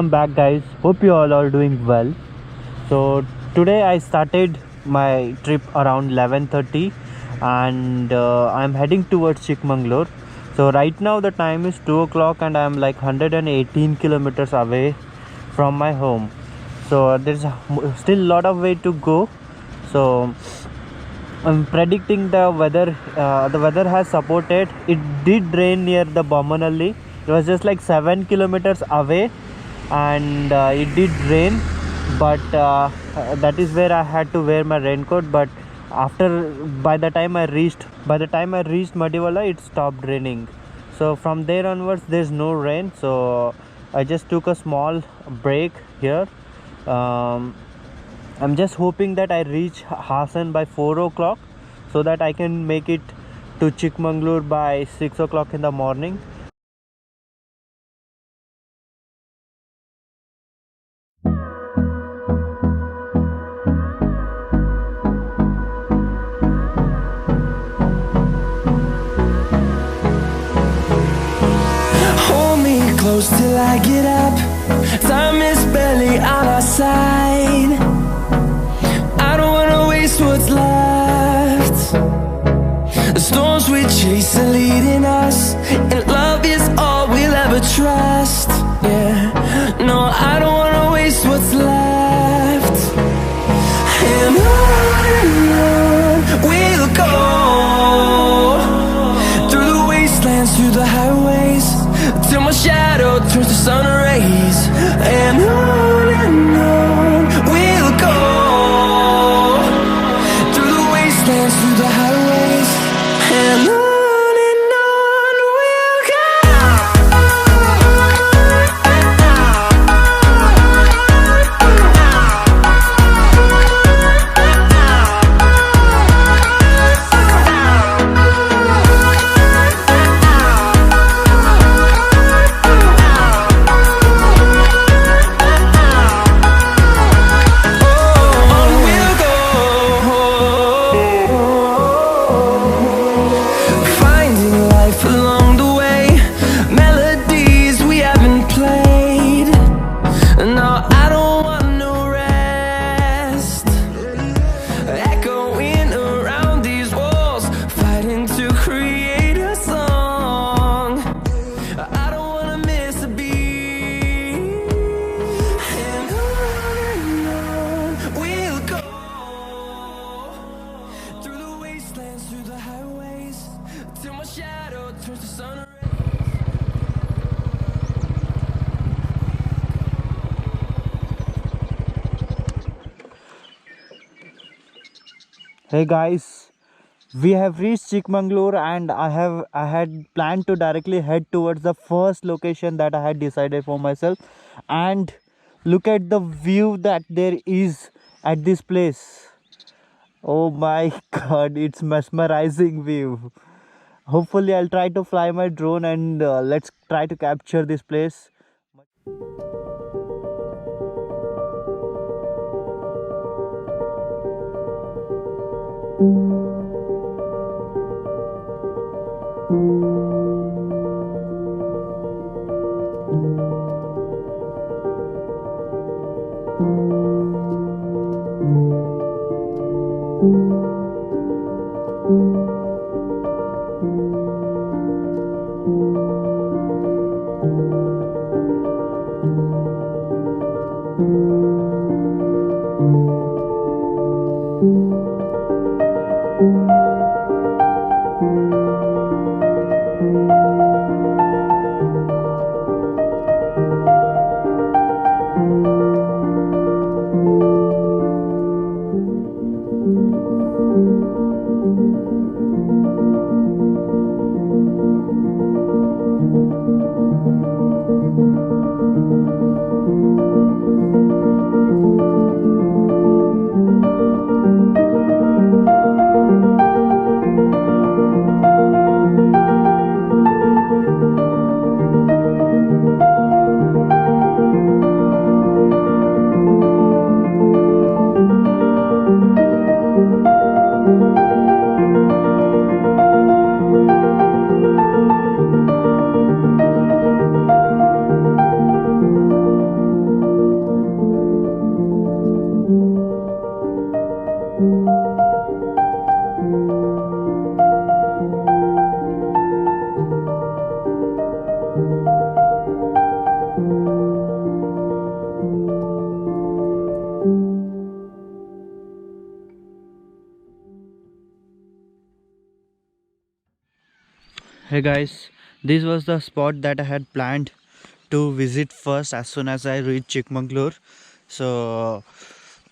welcome back guys. Hope you all are doing well. So today I started my trip around 11:30 and I'm heading towards Chickmaglur. So right now the time is 2 o'clock and I'm like 118 kilometers away from my home. So there's still a lot of way to go. So I'm predicting the weather. The weather has supported. It did rain near the Bommanalli. It was just like 7 kilometers away, and it did rain. But that is where I had to wear my raincoat. But by the time I reached Madiwala, it stopped raining. So from there onwards, there's no rain. So I just took a small break here. I'm just hoping that I reach Hassan by 4 o'clock so that I can make it to Chickmaglur by 6 o'clock in the morning. Hold me close till I get up. Time is barely on our side. I don't wanna waste what's left. The storms we chase are leading us, and love is all we'll ever trust. Yeah, no, I don't wanna waste what's left. And on we'll go, through the wastelands, through the highways, till my shadow turns to sun rays. And on we'll go, through the wastelands, through the highways, and on we'll go. Hey guys, we have reached Chickmaglur and I had planned to directly head towards the first location that I had decided for myself, and look at the view that there is at this place. Oh my god, it's mesmerizing view. Hopefully I'll try to fly my drone and let's try to capture this place. Hey guys, this was the spot that I had planned to visit first as soon as I reached Chickmaglur. So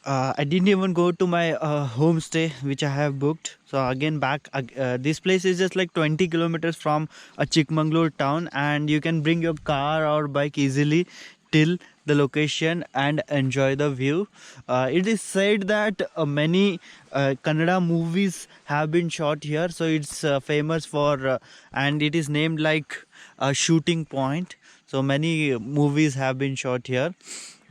I didn't even go to my homestay which I have booked. So again back, this place is just like 20 kilometers from a Chickmaglur town, and you can bring your car or bike easily till the location and enjoy the view. It is said that many Kannada movies have been shot here, so it's famous for and it is named like a shooting point. So many movies have been shot here.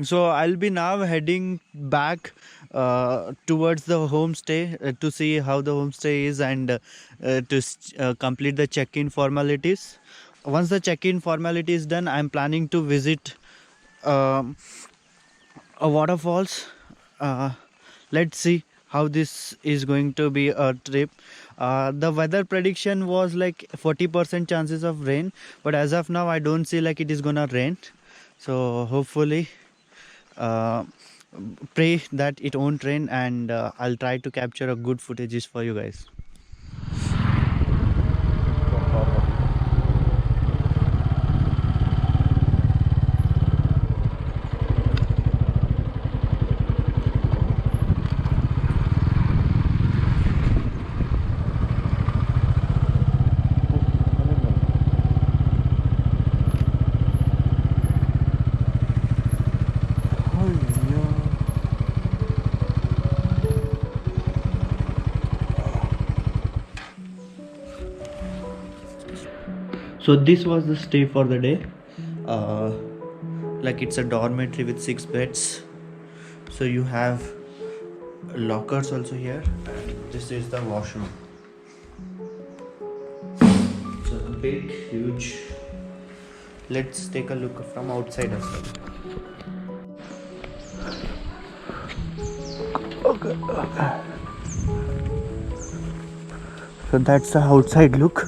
So I'll be now heading back towards the homestay to see how the homestay is, and to complete the check-in formalities. Once the check-in formality is done, I'm planning to visit um, a waterfalls. Let's see how this is going to be a trip. The weather prediction was like 40% chances of rain, but as of now I don't see like it is gonna rain. So hopefully uh, pray that it won't rain, and I'll try to capture a good footages for you guys. So this was the stay for the day. Like it's a dormitory with 6 beds. So you have lockers also here, and this is the washroom. So big, huge. Let's take a look from outside as well. Okay. So that's the outside look.